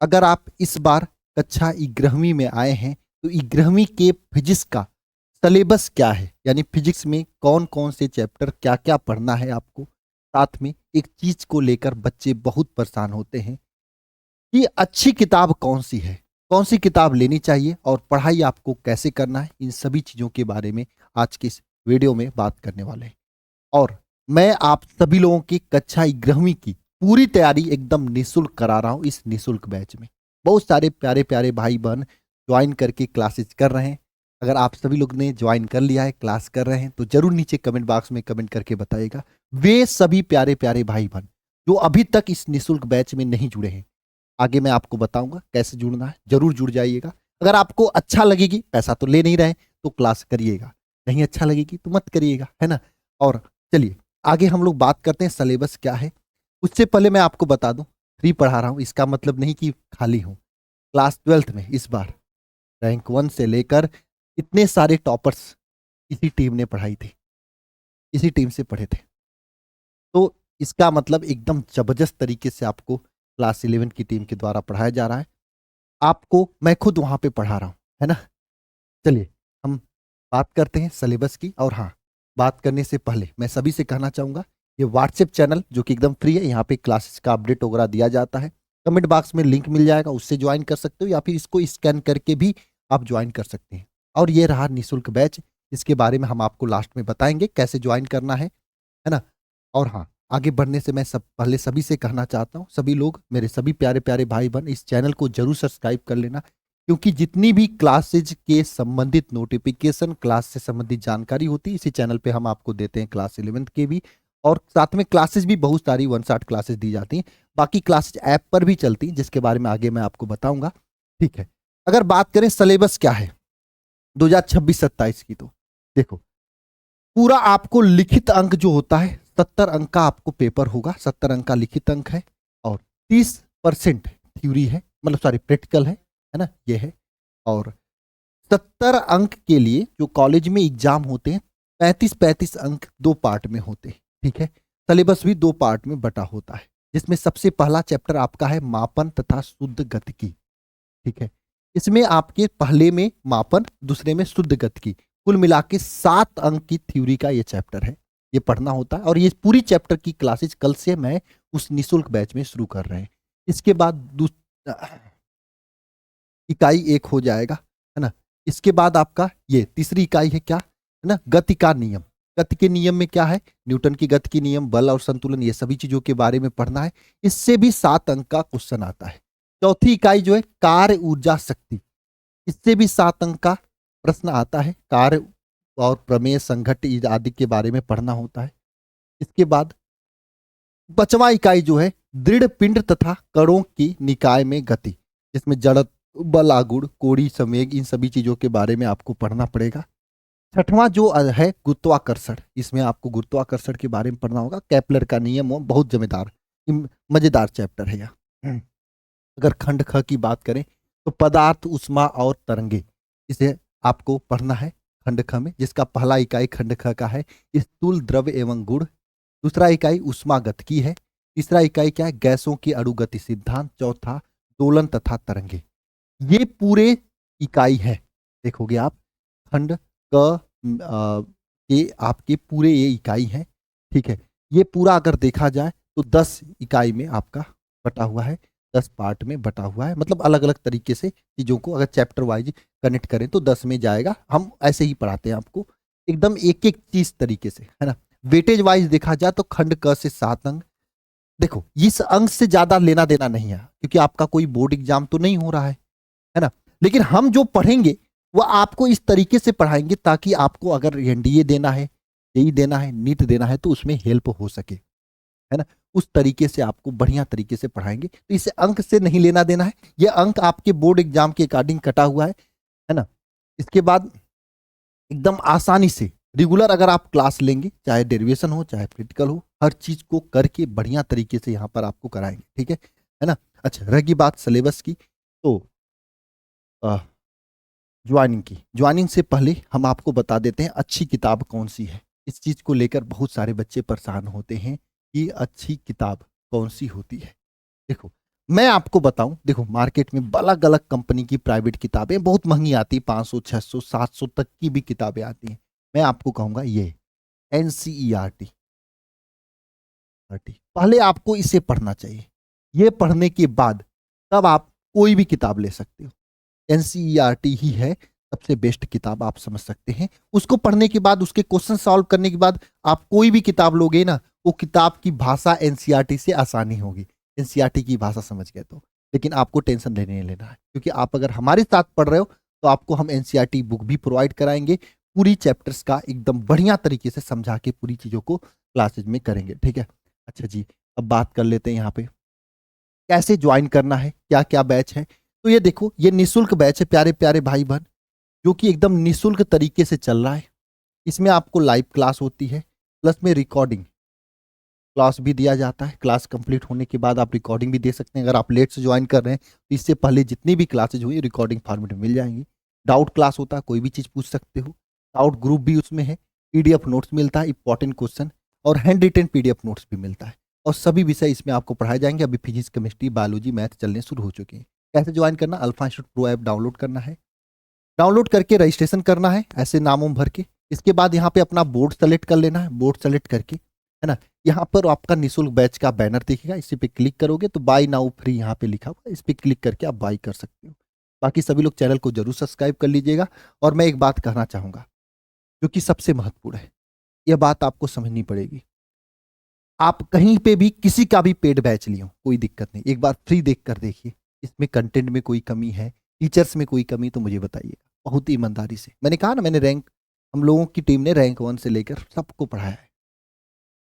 अगर आप इस बार कक्षा 11वीं में आए हैं तो 11वीं के फिजिक्स का सिलेबस क्या है, यानी फिजिक्स में कौन कौन से चैप्टर क्या क्या पढ़ना है आपको। साथ में एक चीज को लेकर बच्चे बहुत परेशान होते हैं कि अच्छी किताब कौन सी है, कौन सी किताब लेनी चाहिए और पढ़ाई आपको कैसे करना है। इन सभी चीज़ों के बारे में आज के इस वीडियो में बात करने वाले हैं। और मैं आप सभी लोगों की कक्षा 11वीं की पूरी तैयारी एकदम निःशुल्क करा रहा हूं इस निःशुल्क बैच में। बहुत सारे प्यारे प्यारे भाई बहन ज्वाइन करके क्लासेस कर रहे हैं। अगर आप सभी लोग ने ज्वाइन कर लिया है, क्लास कर रहे हैं, तो जरूर नीचे कमेंट बॉक्स में कमेंट करके बताइएगा। वे सभी प्यारे प्यारे भाई बहन जो अभी तक इस निःशुल्क बैच में नहीं जुड़े हैं, आगे मैं आपको बताऊंगा कैसे जुड़ना है, जरूर जुड़ जाइएगा। अगर आपको अच्छा लगेगी, पैसा तो ले नहीं रहे, तो क्लास करिएगा। नहीं अच्छा लगेगी तो मत करिएगा, है ना। और चलिए आगे हम लोग बात करते हैं सिलेबस क्या है। उससे पहले मैं आपको बता दूं, फ्री पढ़ा रहा हूं इसका मतलब नहीं कि खाली हूं। क्लास 12th में इस बार रैंक 1 से लेकर इतने सारे टॉपर्स इसी टीम ने पढ़ाई थी, इसी टीम से पढ़े थे। तो इसका मतलब एकदम जबरदस्त तरीके से आपको क्लास 11 की टीम के द्वारा पढ़ाया जा रहा है। आपको मैं खुद वहां पे पढ़ा रहा हूं, है ना। चलिए हम बात करते हैं सिलेबस की। और हाँ, बात करने से पहले मैं सभी से कहना चाहूंगा, ये व्हाट्सएप चैनल जो कि एकदम फ्री है, यहाँ पे क्लासेस का अपडेट वगैरह दिया जाता है। कमेंट बॉक्स में लिंक मिल जाएगा, उससे ज्वाइन कर सकते हो या फिर इसको स्कैन करके भी आप ज्वाइन कर सकते हैं। और ये रहा निःशुल्क बैच, इसके बारे में हम आपको लास्ट में बताएंगे कैसे ज्वाइन करना है ना। और हाँ, आगे बढ़ने से मैं पहले सभी से कहना चाहता हूँ, सभी लोग मेरे सभी प्यारे प्यारे भाई बहन इस चैनल को जरूर सब्सक्राइब कर लेना, क्योंकि जितनी भी क्लासेज के संबंधित नोटिफिकेशन, क्लास से संबंधित जानकारी होती है, इसी चैनल पे हम आपको देते हैं, क्लास 11th के भी। और साथ में क्लासेस भी बहुत सारी 160 क्लासेस दी जाती हैं। बाकी क्लासेज ऐप पर भी चलती हैं, जिसके बारे में आगे मैं आपको बताऊंगा। ठीक है, अगर बात करें सिलेबस क्या है 2026-27 की, तो देखो पूरा आपको लिखित अंक जो होता है 70 अंक का आपको पेपर होगा, 70 अंक का लिखित अंक है। और 30% थ्योरी है, मतलब सॉरी प्रैक्टिकल है ना, ये है। और 70 अंक के लिए जो कॉलेज में एग्जाम होते हैं, 35-35 अंक दो पार्ट में होते हैं। ठीक है, सिलेबस भी दो पार्ट में बटा होता है, जिसमें सबसे पहला चैप्टर आपका है मापन तथा शुद्ध गतिकी। ठीक है, इसमें आपके पहले में मापन, दूसरे में शुद्ध गतिकी, कुल मिला के 7 अंक की थ्योरी का ये चैप्टर है, ये पढ़ना होता है। और ये पूरी चैप्टर की क्लासेज कल से मैं उस निःशुल्क बैच में शुरू कर रहे हैं। इसके बाद इकाई 1 हो जाएगा, है ना। इसके बाद आपका ये तीसरी इकाई है, क्या है ना, गति का नियम। गति के नियम में क्या है, न्यूटन की गति की नियम, बल और संतुलन, ये सभी चीजों के बारे में पढ़ना है। इससे भी 7 अंक का क्वेश्चन आता है। चौथी इकाई जो है कार्य ऊर्जा शक्ति, इससे भी 7 अंक का प्रश्न आता है। कार्य और प्रमेय संघट्ट आदि के बारे में पढ़ना होता है। इसके बाद 5वां इकाई जो है दृढ़ पिंड तथा कणों की निकाय में गति, जिसमें जड़त्व, बल, आघूर्ण, कोणीय संवेग, इन सभी चीजों के बारे में आपको पढ़ना पड़ेगा। 6वां जो है गुरुत्वाकर्षण, इसमें आपको गुरुत्वाकर्षण के बारे में पढ़ना होगा। केपलर का नियम हो, बहुत जमेदार मजेदार चैप्टर है यह। अगर खंड ख की बात करें तो पदार्थ, उष्मा और तरंगे, इसे आपको पढ़ना है खंड ख में, जिसका पहला इकाई खंड ख का है स्थूल द्रव्य एवं गुण। दूसरा इकाई उष्मागतिकी है। तीसरा इकाई क्या है, गैसों की अणुगति सिद्धांत। चौथा दोलन तथा तरंगे। ये पूरे इकाई है, देखोगे आप खंड क के आपके पूरे ये इकाई है। ठीक है, ये पूरा अगर देखा जाए तो 10 इकाई में आपका बटा हुआ है, 10 पार्ट में बटा हुआ है। मतलब अलग अलग तरीके से चीजों को अगर चैप्टर वाइज कनेक्ट करें तो 10 में जाएगा। हम ऐसे ही पढ़ाते हैं आपको, एकदम एक एक चीज तरीके से, है ना। वेटेज वाइज देखा जाए तो खंड क से 7 अंक। देखो इस अंक से ज्यादा लेना देना नहीं है, क्योंकि आपका कोई बोर्ड एग्जाम तो नहीं हो रहा है ना। लेकिन हम जो पढ़ेंगे वो आपको इस तरीके से पढ़ाएंगे ताकि आपको अगर एनडीए देना है, जेई देना है, नीट देना है, तो उसमें हेल्प हो सके, है ना। उस तरीके से आपको बढ़िया तरीके से पढ़ाएंगे। तो इसे अंक से नहीं लेना देना है, ये अंक आपके बोर्ड एग्जाम के अकॉर्डिंग कटा हुआ है ना। इसके बाद एकदम आसानी से रेगुलर अगर आप क्लास लेंगे, चाहे डेरिवेशन हो चाहे प्रैक्टिकल हो, हर चीज को करके बढ़िया तरीके से यहाँ पर आपको कराएंगे। ठीक है ना। अच्छा, रही बात सिलेबस की, तो ज्वाइनिंग से पहले हम आपको बता देते हैं अच्छी किताब कौन सी है। इस चीज को लेकर बहुत सारे बच्चे परेशान होते हैं कि अच्छी किताब कौन सी होती है। देखो, मैं आपको बताऊं, देखो मार्केट में अलग अलग कंपनी की प्राइवेट किताबें बहुत महंगी आती है, 500 600 700 तक की भी किताबें आती हैं। मैं आपको कहूंगा ये एनसीईआरटी, पहले आपको इसे पढ़ना चाहिए। ये पढ़ने के बाद तब आप कोई भी किताब ले सकते हो। एनसीईआरटी ही है सबसे बेस्ट किताब, आप समझ सकते हैं। उसको पढ़ने के बाद, उसके क्वेश्चन सॉल्व करने के बाद आप कोई भी किताब लोगे ना, वो किताब की भाषा एनसीईआरटी से आसानी होगी, एनसीईआरटी की भाषा समझ गए तो। लेकिन आपको टेंशन लेने नहीं लेना है, क्योंकि आप अगर हमारे साथ पढ़ रहे हो तो आपको हम एनसीईआरटी बुक भी प्रोवाइड कराएंगे, पूरी चैप्टर्स का एकदम बढ़िया तरीके से समझा के पूरी चीजों को क्लासेज में करेंगे, ठीक है। अच्छा जी, अब बात कर लेते हैं यहाँ पे कैसे ज्वाइन करना है, क्या क्या बैच है। तो ये देखो, ये निशुल्क बैच है प्यारे प्यारे भाई बहन, जो कि एकदम निशुल्क तरीके से चल रहा है। इसमें आपको लाइव क्लास होती है, प्लस में रिकॉर्डिंग क्लास भी दिया जाता है। क्लास कंप्लीट होने के बाद आप रिकॉर्डिंग भी दे सकते हैं। अगर आप लेट से ज्वाइन कर रहे हैं तो इससे पहले जितनी भी क्लासेज हुई रिकॉर्डिंग फॉर्मेट में मिल जाएंगी। डाउट क्लास होता है, कोई भी चीज़ पूछ सकते हो। डाउट ग्रुप भी उसमें है, पीडीएफ नोट्स मिलता है, इंपॉर्टेंट क्वेश्चन और हैंड रिटन पीडीएफ नोट्स भी मिलता है। और सभी विषय इसमें आपको पढ़ाए जाएंगे। अभी फिजिक्स, केमिस्ट्री, बायोलॉजी, मैथ चलने शुरू हो चुके हैं। कैसे ज्वाइन करना, alpha institute pro app download करना है, डाउनलोड करके रजिस्ट्रेशन करना है ऐसे नाम उम भर के। इसके बाद यहाँ पे अपना बोर्ड सेलेक्ट कर लेना है, बोर्ड सेलेक्ट करके, है ना, यहाँ पर आपका निशुल्क बैच का बैनर दिखेगा, इसी पे क्लिक करोगे तो बाय नाउ फ्री यहाँ पे लिखा हुआ है, इस पे क्लिक करके आप बाय कर सकते हो। बाकी सभी लोग चैनल को जरूर सब्सक्राइब कर लीजिएगा। और मैं एक बात कहना चाहूंगा जो कि सबसे महत्वपूर्ण है, यह बात आपको समझनी पड़ेगी। आप कहीं पे भी किसी का भी पेड बैच लियो, कोई दिक्कत नहीं, एक बार फ्री देख कर देखिए, इसमें कंटेंट में कोई कमी है, टीचर्स में कोई कमी तो मुझे बताइएगा, बहुत ही ईमानदारी से। मैंने कहा ना, मैंने रैंक, हम लोगों की टीम ने रैंक 1 से लेकर सबको पढ़ाया है,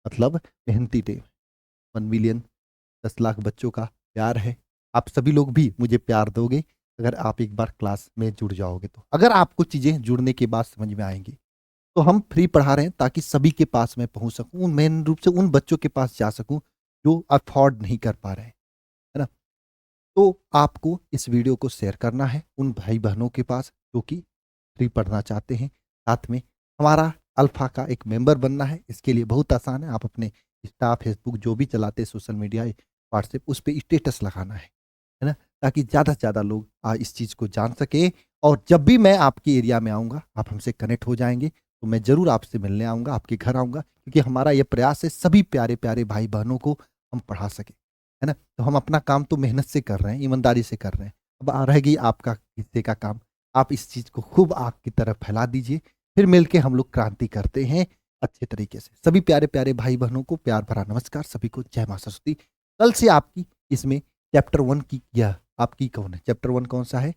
मतलब मेहनती टीम। 1 मिलियन 10 लाख बच्चों का प्यार है। आप सभी लोग भी मुझे प्यार दोगे अगर आप एक बार क्लास में जुड़ जाओगे तो। अगर आपको चीज़ें जुड़ने के बाद समझ में आएंगी तो हम फ्री पढ़ा रहे हैं ताकि सभी के पास मैं पहुंच सकूं, मेन रूप से उन बच्चों के पास जा सकूं जो अफोर्ड नहीं कर पा रहे हैं, है ना। तो आपको इस वीडियो को शेयर करना है उन भाई बहनों के पास जो कि फ्री पढ़ना चाहते हैं। साथ में हमारा अल्फा का एक मेंबर बनना है। इसके लिए बहुत आसान है, आप अपने इंस्टा, फेसबुक जो भी चलाते हैं सोशल मीडिया, व्हाट्सएप, उस पर स्टेटस लगाना है ना, ताकि ज़्यादा से ज़्यादा लोग इस चीज़ को जान सके। और जब भी मैं आपके एरिया में आऊँगा आप हमसे कनेक्ट हो जाएंगे, तो मैं ज़रूर आपसे मिलने आऊँगा, आपके घर आऊँगा, क्योंकि हमारा ये प्रयास है सभी प्यारे प्यारे भाई बहनों को हम पढ़ा सकें, है ना। तो हम अपना काम तो मेहनत से कर रहे हैं, ईमानदारी से कर रहे हैं। अब रहेगी आपका हिस्से का काम, आप इस चीज़ को खूब आग की तरह फैला दीजिए। फिर मिलके हम लोग क्रांति करते हैं अच्छे तरीके से। सभी प्यारे प्यारे भाई बहनों को प्यार भरा नमस्कार, सभी को जय मां सरस्वती। कल से आपकी इसमें चैप्टर 1 की, यह आपकी कौन है, चैप्टर 1 कौन सा है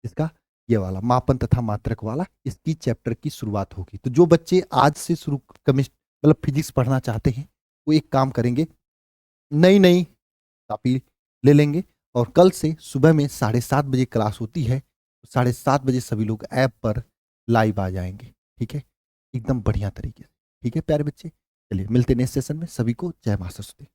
इसका, ये वाला मापन तथा मात्रक वाला, इसकी चैप्टर की शुरुआत होगी। तो जो बच्चे आज से शुरू केमिस्ट्री मतलब फिजिक्स पढ़ना चाहते हैं वो एक काम करेंगे, नई नई कॉपी ले लेंगे और कल से सुबह में 7:30 बजे क्लास होती है, तो 7:30 बजे सभी लोग ऐप पर लाइव आ जाएंगे, ठीक है, एकदम बढ़िया तरीके से। ठीक है प्यारे बच्चे, चलिए मिलते हैं नेक्स्ट सेशन में। सभी को जय मां सरस्वती।